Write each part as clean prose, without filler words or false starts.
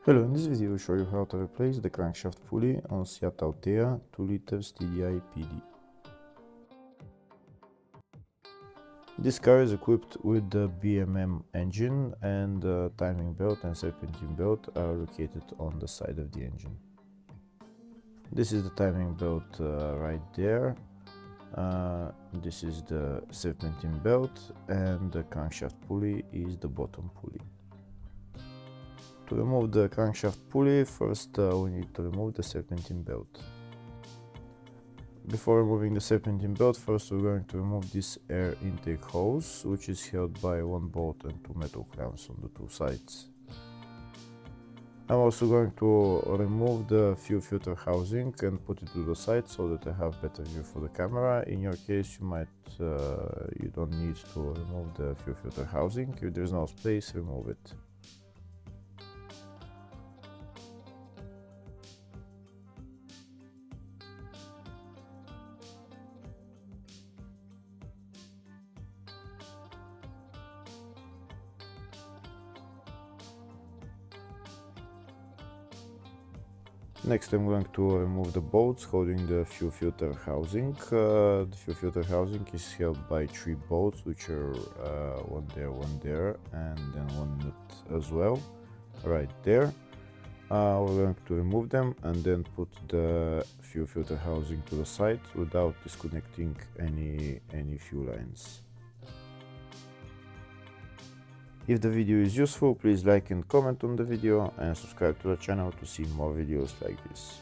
Hello, in this video I will show you how to replace the crankshaft pulley on Seat Altea 2 liters TDI PD. This car is equipped with the BMM engine, and the timing belt and serpentine belt are located on the side of the engine. This is the timing belt right there. This is the serpentine belt, and the crankshaft pulley is the bottom pulley. To remove the crankshaft pulley, first we need to remove the serpentine belt. Before removing the serpentine belt, first we're going to remove this air intake hose, which is held by one bolt and two metal clamps on the two sides. I'm also going to remove the fuel filter housing and put it to the side so that I have better view for the camera. In your case, you don't need to remove the fuel filter housing. If there's no space, remove it. Next, I'm going to remove the bolts holding the fuel filter housing. The fuel filter housing is held by three bolts, which are one there, and then one nut as well, right there. We're going to remove them and then put the fuel filter housing to the side without disconnecting any fuel lines. If the video is useful, please like and comment on the video and subscribe to the channel to see more videos like this.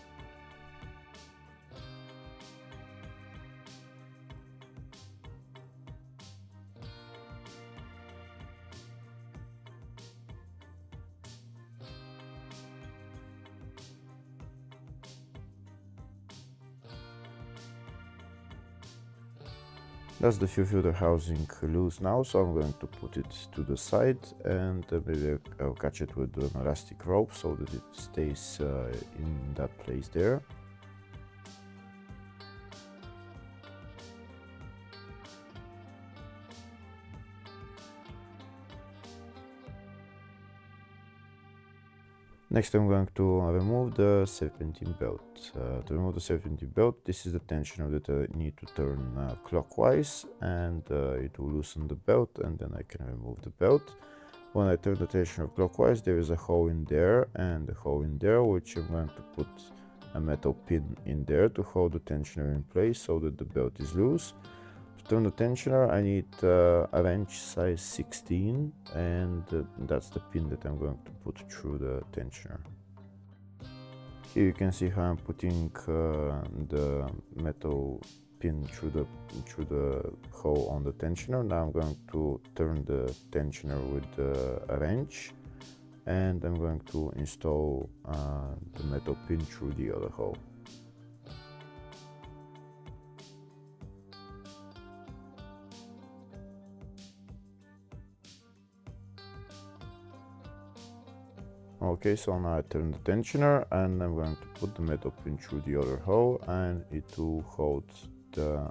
That's the fuel filter housing loose now, so I'm going to put it to the side, and maybe I'll catch it with an elastic rope so that it stays in that place there. Next, I'm going to remove the serpentine belt. To remove the serpentine belt, this is the tensioner that I need to turn clockwise, and it will loosen the belt, and then I can remove the belt. When I turn the tensioner clockwise, there is a hole in there and a hole in there, which I'm going to put a metal pin in there to hold the tensioner in place so that the belt is loose. To turn the tensioner, I need a wrench size 16, and that's the pin that I'm going to put through the tensioner. Here you can see how I'm putting the metal pin through the hole on the tensioner. Now I'm going to turn the tensioner with a wrench, and I'm going to install the metal pin through the other hole. Okay, so now I turn the tensioner, and I'm going to put the metal pin through the other hole, and it will hold the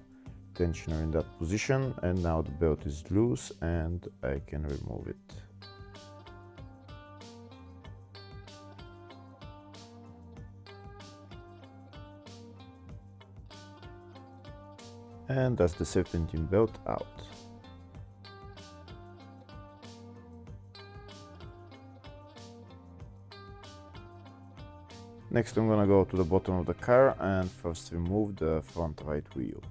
tensioner in that position, and now the belt is loose and I can remove it. And that's the serpentine belt out. Next, I'm gonna go to the bottom of the car and first remove the front right wheel.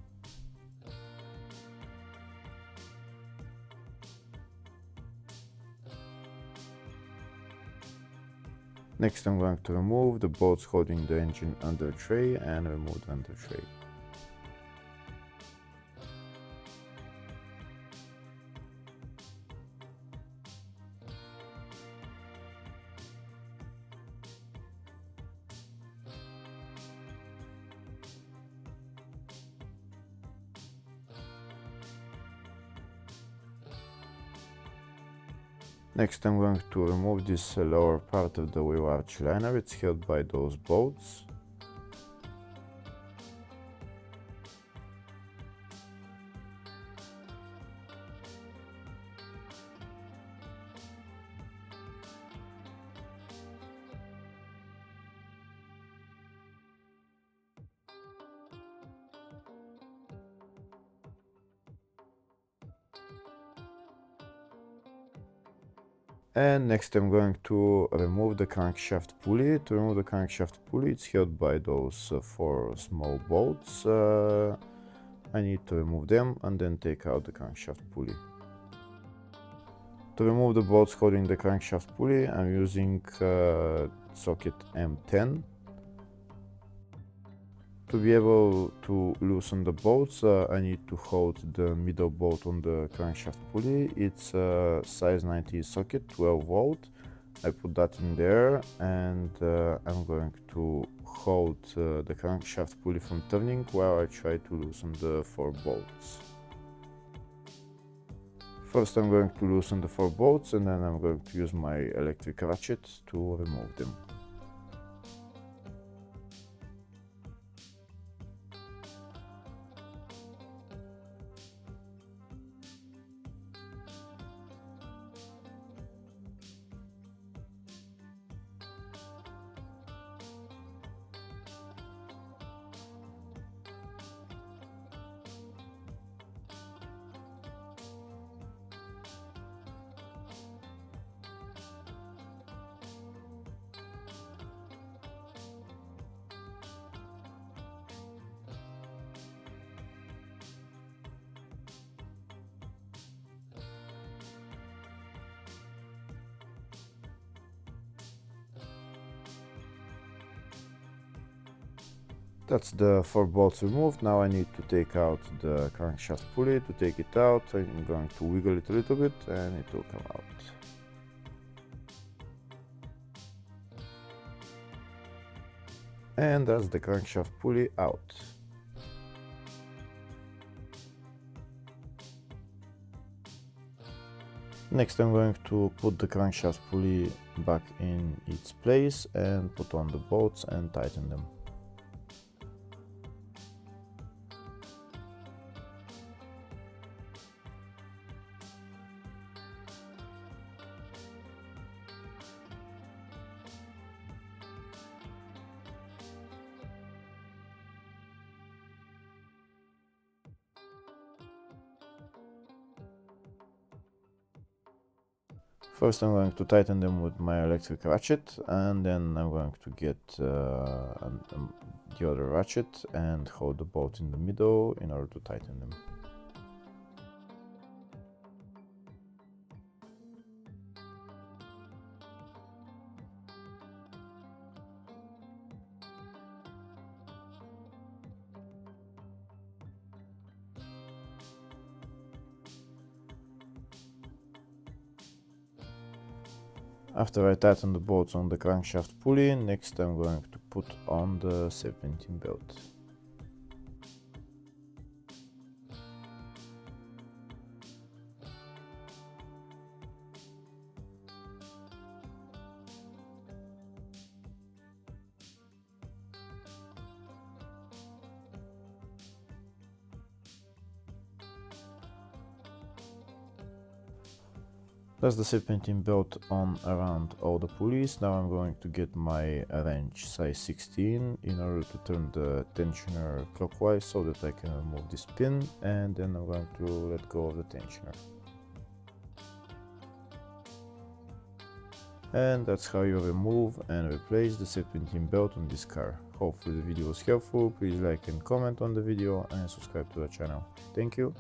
Next, I'm going to remove the bolts holding the engine under tray and remove the under tray. Next, I'm going to remove this lower part of the wheel arch liner. It's held by those bolts. And next I'm going to remove the crankshaft pulley. To remove the crankshaft pulley, it's held by those 4 small bolts. I need to remove them and then take out the crankshaft pulley. To remove the bolts holding the crankshaft pulley, I'm using socket M10. To be able to loosen the bolts, I need to hold the middle bolt on the crankshaft pulley. It's a size 90 socket, 12 volt. I put that in there, and I'm going to hold the crankshaft pulley from turning while I try to loosen the 4 bolts. First I'm going to loosen the 4 bolts, and then I'm going to use my electric ratchet to remove them. That's the 4 bolts removed. Now I need to take out the crankshaft pulley. To take it out, I'm going to wiggle it a little bit and it will come out. And that's the crankshaft pulley out. Next I'm going to put the crankshaft pulley back in its place and put on the bolts and tighten them. First I'm going to tighten them with my electric ratchet, and then I'm going to get the other ratchet and hold the bolt in the middle in order to tighten them. After I tighten the bolts on the crankshaft pulley, next I'm going to put on the serpentine belt. That's the serpentine belt on around all the pulleys. Now I'm going to get my wrench size 16 in order to turn the tensioner clockwise so that I can remove this pin, and then I'm going to let go of the tensioner. And that's how you remove and replace the serpentine belt on this car. Hopefully the video was helpful. Please like and comment on the video and subscribe to the channel. Thank you.